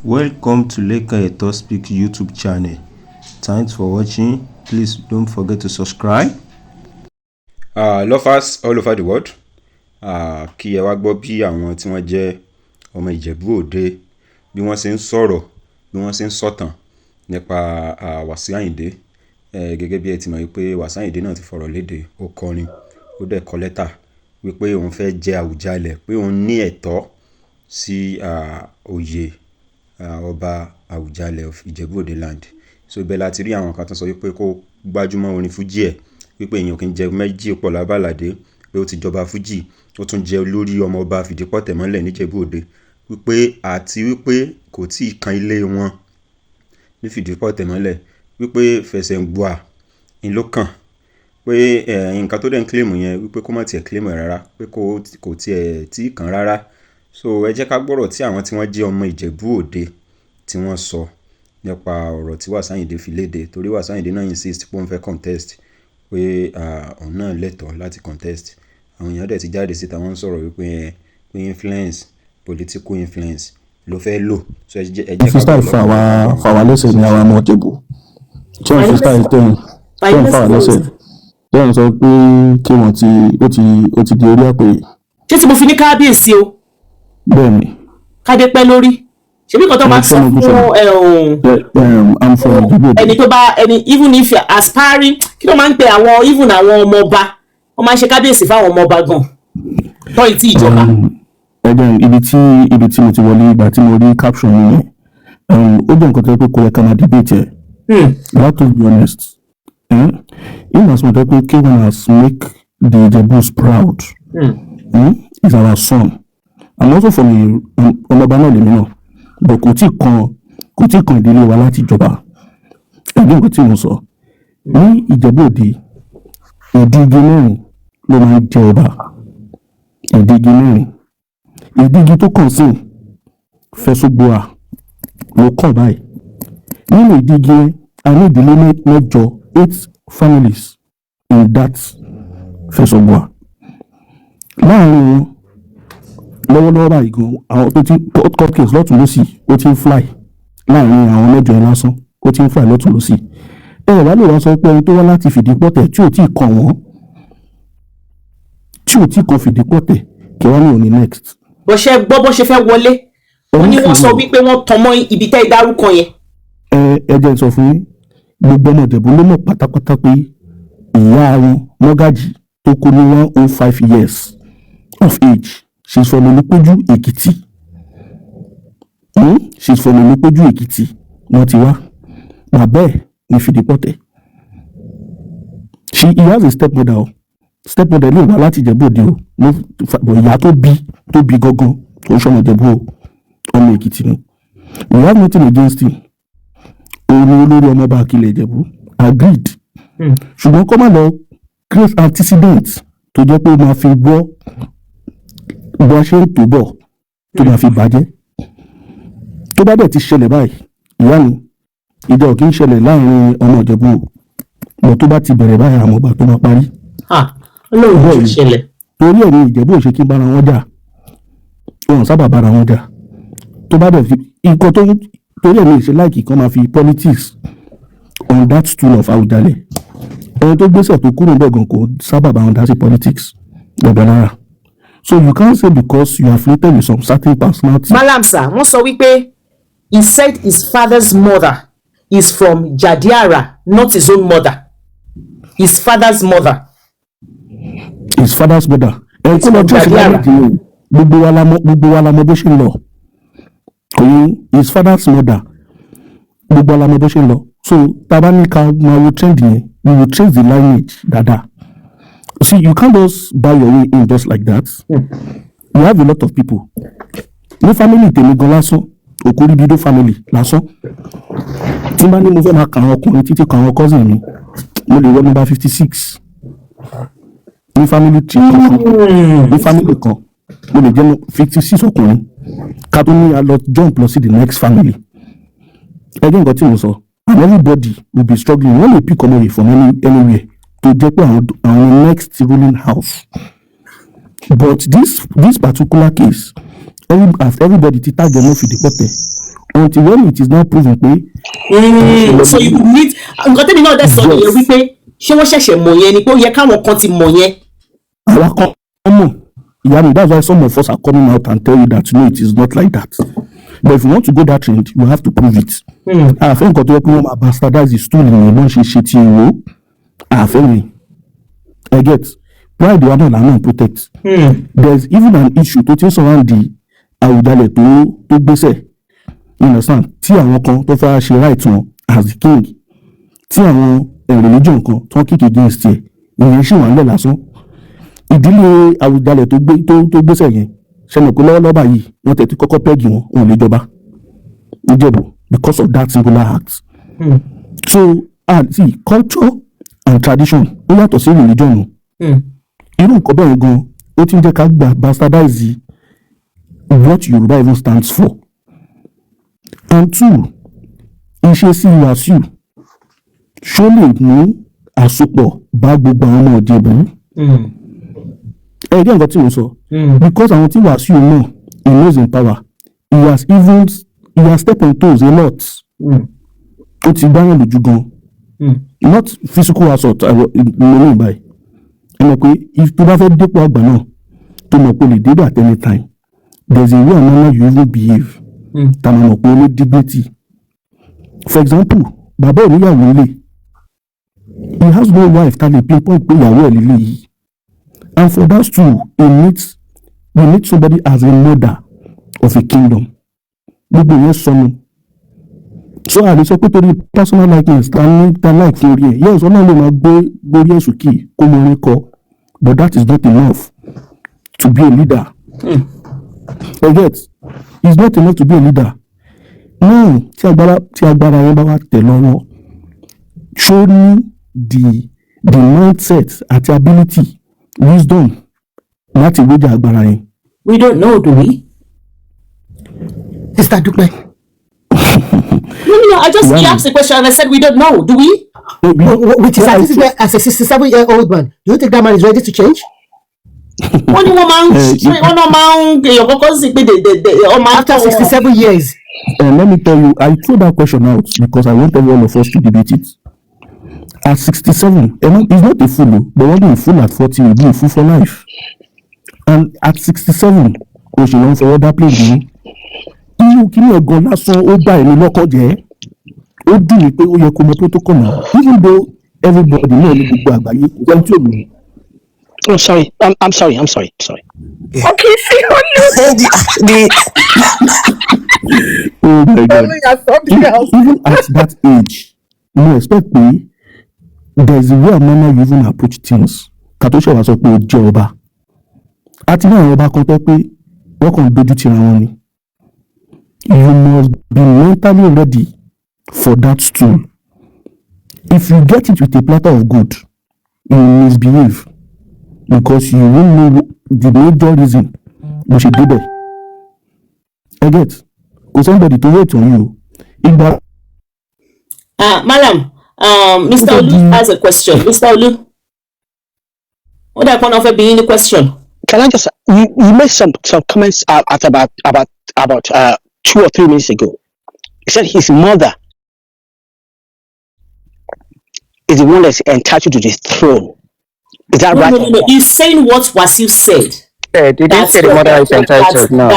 Welcome to Leka Eto Speak YouTube channel. Thanks for watching. Please don't forget to subscribe. Lovers all over the world. Kí ẹ wá gbọ́ bí àwọn tí wọ́n jẹ́ ọmọ Ìjẹ̀bú Òde bí wọ́n ṣe ń sọ̀rọ̀, bí wọ́n ṣe ń sọ̀tàn nípa Wasiu Ayinde. Gẹ́gẹ́ bí ẹ ti mọ̀ wípé Wasiu Ayinde náà ti fọ̀rọ̀ léde, ó kọrin, ó dẹ̀ kọ lẹ́tà wípé òun fẹ́ jẹ Àwùjalẹ̀, pé òun ní ẹ̀tọ́ sí oyè ọba Àwùjalẹ̀ of Ijebu Òde land. So bẹ́ẹ̀ láti rí àwọn kan tó sọ wípé kó gbájúmọ́ orin fújì ẹ̀, wípé èèyàn kì í jẹ méjì pọ̀ lábàládé, pé ó ti jọba fújì, ó tún jẹ́ olórí ọmọ ọba Fidipotemole ní Ìjẹ̀bú Òde, wípé àti wípé kò tí ì kan ilé wọn ní Fidipotemole, wípé fẹsẹ̀ ń gbọ́ in ló kàn, pé nǹkan tó dẹ̀ ń claim yẹn wípé kó má tiẹ̀ claim ẹ̀ rárá, pé kò tiẹ̀ tí ì kan rárá. So ẹ jẹ́ ká gbọ́rọ̀ tí àwọn tí wọ́n jẹ́ ọmọ Ìjẹ̀bú Òde tí wọ́n sọ nípa ọ̀rọ̀ tí Wasiu Ayinde fi léde, torí Wasiu Ayinde náà insist pé òun fẹ́ contest, pé òun náà lẹ́tọ̀ọ́ láti contest. Àwọn èèyàn dẹ̀ ti jáde síta, wọ́n ń sọ̀rọ̀ wípé pé influence, political influence ló fẹ́ lò. So ẹ jẹ́ ká freestyle fàwa lẹ́sẹ̀ ní àwọn ọmọ Ìjẹ̀bú tí wọ́n freestyle tẹ̀yìn fàwa lẹ́sẹ̀ tẹ̀yìn sọ pé kí wọ́n ti di orí àpè. Ṣé tí mo fi ní kábíyèsí o? Bẹ́ẹ̀ni. Kádé pẹ́ lórí. Ṣebí kan tó máa sọ fún ẹni tó bá even if you are aspiring, kí ló máa ń pe àwọn even àwọn ọmọ ọba, wọ́n máa ń ṣe kábíyèsí fáwọn ọmọ ọba gan tó ì tí ìjọba. Again, ibi tí mo ti wọlé ìgbà tí mo rí caption yẹn, ó jẹ́ nǹkan tó yẹ pé kò yẹ ká máa debate ẹ̀. That to be honest, in as much as K1 has make the Ijebus proud, is our son. I'm also from ọmọọba náà lèmi náà, but kò tí ì kan ìdílé wa láti ìjọba. Ẹ̀gbọ́n nǹkan tí mo sọ ní Ìjẹ̀bú Òde, ìdígi mẹ́rin ló máa ń jẹ ọba. Ìdígi mẹ́rin, ìdígi tó kàn sí Fẹsọ̀gbọ́à ló kàn báyìí. Nínú ìdígi yẹn, a ní ìdílé mẹ́jọ, 8 families in that Fẹsọ̀gbọ́à. Láàárín wọn lọ́wọ́lọ́wọ́ báyìí gan, àwọn tó ti court case lọ́tún lọ́sì ó ti ń fly láàrin àwọn mẹ́jọ yẹn lásán, ó ti ń fly lọ́tún lọ́sì. Wá lè wá sọ pé ẹni tó wá láti Fìdípọ̀tẹ̀ tí ò tí ì kan wọ́n, tí ò tí ì kan Fìdípọ̀tẹ̀ kí wọ́n ní òní next. Bó ṣe gbọ́ bó ṣe fẹ́ wọlé, wọ́n ní wọ́n sọ wípé wọ́n tàn mọ́ ibi tẹ́ ìdárúkọ yẹn. Ẹ jẹ́ sọ fún yín, gbogbo ọmọ Ìjẹ̀bú ló mọ̀ pátápátá pé ìyá wọn Mọ́gàjì tó kú ní 105 years of age, she's from Olúpéjú Èkìtì. She's from Olúpéjú Èkìtì wọ́n ti wá. Bàbá ẹ̀ ní Fìdípọ̀tẹ̀. He has a stepmother o. Stepmother lè wá láti Ìjẹ̀bú Òde o. Ìyá tó bí gangan tó ń ṣọmọ Ìjẹ̀bú o, ọmọ Èkìtì ni. We have nothing against him. Òun ni olórí ọmọọba Akilẹ̀ Ìjẹ̀bú. Agreed. Ṣùgbọ́n kó má lọ create antecedent tó jẹ́ pé ó máa fi gbọ́ bó ṣe ń tó bọ̀ tó máa fi bàjẹ́. Tó bá dẹ̀ ti ṣẹlẹ̀ báyìí, ìyá mi, ìjà ò kí ń ṣẹlẹ̀ láàrin ọmọ Ìjẹ̀bú lọ tó bá ti bẹ̀rẹ̀ báyìí àwọn ọgbà tó máa parí. Olóòwò ṣẹlẹ̀. Torí ẹ̀ ní Ìjẹ̀bú ò ṣe kí bára wọn jà, wọn sábà bára wọn jà. Tó bá dẹ̀ fi nǹkan tó torí ẹ̀ ní ìṣe láìkì kan máa fi politics on that stool of Àwùjalẹ̀. Ẹni tó gbéṣẹ̀ tó kúrò bẹ́ẹ̀ gan kò sábà bá wọn dá sí politics lọ́dọ̀ náírà. So you can't say because you are affiliated with some certain personality. Malam sir, wọ́n sọ wípé he said his father's mother is from Jadiara, not his own mother. His father's mother. His father's mother. Ẹ kó lọ jẹ́ ìṣẹ̀lẹ̀ ìdílé gbogbo wa la mọ̀ bó ṣe ń lọ. His father's mother gbogbo wa la mọ̀ bó ṣe ń lọ. So tabanika máa wo trend yẹn, we will trace the lineage dada. See, you can't just buy your way in just like that. You have a lot of people. Ní family tèmi gan lásán, Okoribido family lásán. Tí bá ní mo fẹ́ máa kà àwọn ọkùnrin títí kan àwọn cousin mi, mo lè wọ number 56. Ní family kan, mo lè jẹ́ 56 ọkùnrin. Ká tó ní a lọ jump lọ sí the next family. Ẹgbẹ́ nǹkan tí mo sọ, and everybody will be struggling. Wọ́n lè pick ọmọ yìí from anywhere to jẹ́ pé àwọn next ruling house. But this particular case, everybody ti tag them off Fìdípọ̀tẹ̀ until when it is now proven pé. So you need nǹkan tẹ́mi náà dẹ̀ sọ nìyẹn wípé ṣé wọ́n ṣẹ̀ṣẹ̀ mọ̀ yẹn ni pé ó yẹ káwọn kan ti mọ̀ yẹn. Àwa kan mọ̀ ìyá mi, that's why some of us are coming out and tell you that no, it is not like that. But if you want to go that trend, you have to prove it. Àfẹ́ nǹkan tó yẹ pé wọ́n máa bastardize the stool ìyẹn bọ́n ṣe ti ìwò àfẹ́ mi. I get pride wa náà làwọn protect. There is even an issue tó ti ń surround the Awùjalẹ̀ tó gbéṣẹ̀. You understand? Tí àwọn kan tó fẹ́ ṣe right wọn as the king, tí àwọn religion kan tó kick against ẹ̀, ìyẹn ṣì wà ń lẹ̀ lásán. Ìdílé Awùjalẹ̀ tó gbéṣẹ̀ yẹn ṣe mọ̀ pé lọ́wọ́lọ́wọ́ báyìí wọ́n tẹ̀ tí kọ́kọ́ pẹ́ẹ́gì wọn ò lè jọba Ijebu because of that singular act. So see, culture and tradition ó yàtọ̀ sí religion. Irú nǹkan bẹ́ẹ̀ gan ó ti ń jẹ́ ká gbà bastardize what Yorùbá even stands for. And two, ìṣesí Wàsíù ṣó lè mú àsopọ̀ bá gbogbo àwọn ọmọ Ìjẹ̀bú. Again, nǹkan tí mo sọ, because àwọn tí Wàsíù náà he knows in power, he has stepped on toes a lot. Ó ti gbáyàn lójú gan. Not physical assault lórí ìbáyìí. Ẹ mọ̀ pé if tó bá fẹ́ dépò àgbà náà tó mọ̀ pé lè débò at any time, there is a way and manner you even behave. Ta mọ̀ pé ó ní dignity. For example, bàbá oníyàwó ilé, he has no wife ta lè pinpoint pé ìyàwó ẹ̀ lílé yìí. And for that too, we need somebody as a mother of a kingdom. Gbogbo yẹn sọnù. So àlè sọ pé torí personal likeness ta like fún orí ẹ̀. Yes, ọlọ́run lè máa gbórí ẹ̀sùn kì kó mọ orin kọ. But that is not enough to be a leader. Forget, it's not enough to be a leader. No, tí agbára yẹn bá wà tẹ̀ lọ́wọ́, show me the mindset àti ability, wisdom láti wéjà agbára yẹn. We don't know, do we? Sister Dupe. No, I just asked the question and I said we don't know, do we? Which is as a 67-year-old man, do you think that man is ready to change? Wọ́n ní wọ́n máa ń èèyàn kọ́kọ́ sí pé after 67 years. Let me tell you, I threw that question out because I want all of us to debate it. At 67, he's not a fool, but when he's full at 40, he'll be a fool for life. And at 67, kò ṣe lọ́n fọwọ́ dá play dùn. Kí ni ẹ̀gàn lásán ó bá ẹni lọ́kọ̀ jẹ́? Ó dùn mí pé ó yẹ kó mọ protocol náà. Even though everybody náà ní gbogbo àgbáyé, kò jẹun tí ò mú. Oh, sorry. I'm sorry. Yeah. Okay, see Oh my God. Even at that age, you expect me, there's a way and manner you even approach things. Kàtóṣe wa sọ pé ó jẹ́ ọba. Àti ní àwọn ọba kan tó pé wọ́n kàn dojú tira wọn ni. You must be mentally ready for that stool. If you get it with a platter of good, you misbehave. Because you won't know the major reason you should do that. I get. Because somebody to wait on you. Madam, Mr. Olu has a question. Mr. Olu, what I want to be in the question? Can I just you made some comments at about 2 or 3 minutes ago. He said his mother is the one that's entitled to the throne. Is that right? No. He's saying what Wasiu said. They didn't say the mother is entitled. No.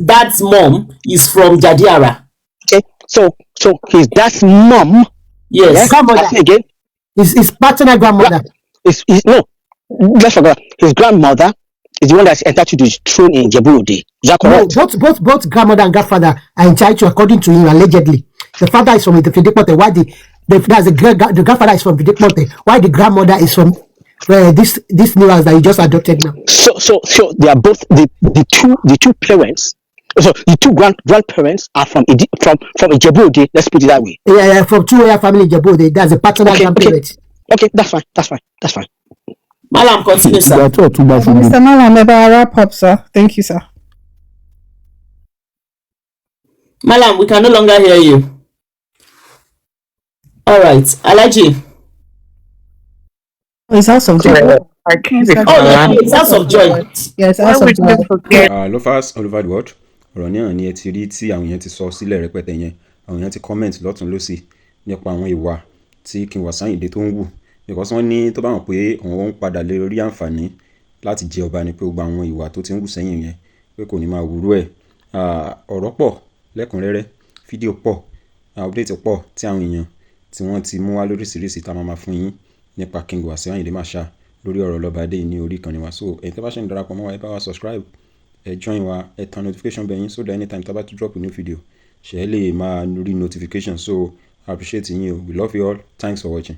Dad's mom is from Jadiara. Okay, so his dad's mom. Yes. Grandmother. Again. His paternal grandmother. No. Let's forget. His grandmother is the one that's entitled to the throne in Ijebu. Is that correct? No, both grandmother and grandfather are entitled, according to him, allegedly. The father is from the Fidipotemole. Why the grandfather is from Fidipotemole? Why the grandmother is from this new house that you just adopted now? So they are both the two parents. So the two grandparents are from Ijebu. Let's put it that way. Yeah, from two family Ijebu. That's a paternal grandparent. Okay, that's fine. Malam, continue, sir. Mr. Malam, never wrap up, sir. Thank you, sir. Malam, we can no longer hear you. All right, Alaji. It's House of Joy. It's House of Joy. Yes, House of Joy. Lovers all over the world, ọ̀rọ̀ náà ni ẹ ti rí tí àwọn èèyàn ti sọ sílẹ̀ rẹpẹtẹ yẹn, àwọn èèyàn ti comment lọ́tún lọ́sì nípa àwọn ìwà tí King Wasiu Ayinde tó ń wù, because wọ́n ní tó bá wọn pé òun ń padà lè rí àǹfààní láti jẹ ọba ni pé gbogbo àwọn ìwà tó ti ń wù sẹ́yìn yẹn pé kò ní máa wúrú ẹ̀. Ọ̀rọ̀ pọ̀ lẹ́kùnrẹ́rẹ́, fídíò pọ̀, update pọ̀ tí àwọn èèyàn tí wọ́n ti mú wá lóríṣiríṣi tá a máa fún yín nípa King Wasiu Ayinde Marshal lórí ọ̀rọ̀ Lọ́bàdé ní orí ìkànnì wa. So ẹ̀yin tí wọ́n bá ṣe ń darapọ̀ mọ́ wa, ẹ bá wa subscribe, ẹ join wa, ẹ tan notification bell yín so that anytime tá a bá ti drop a new video ṣe ẹ lè máa rí notification. So I appreciate yín o, we love you all, thanks for watching.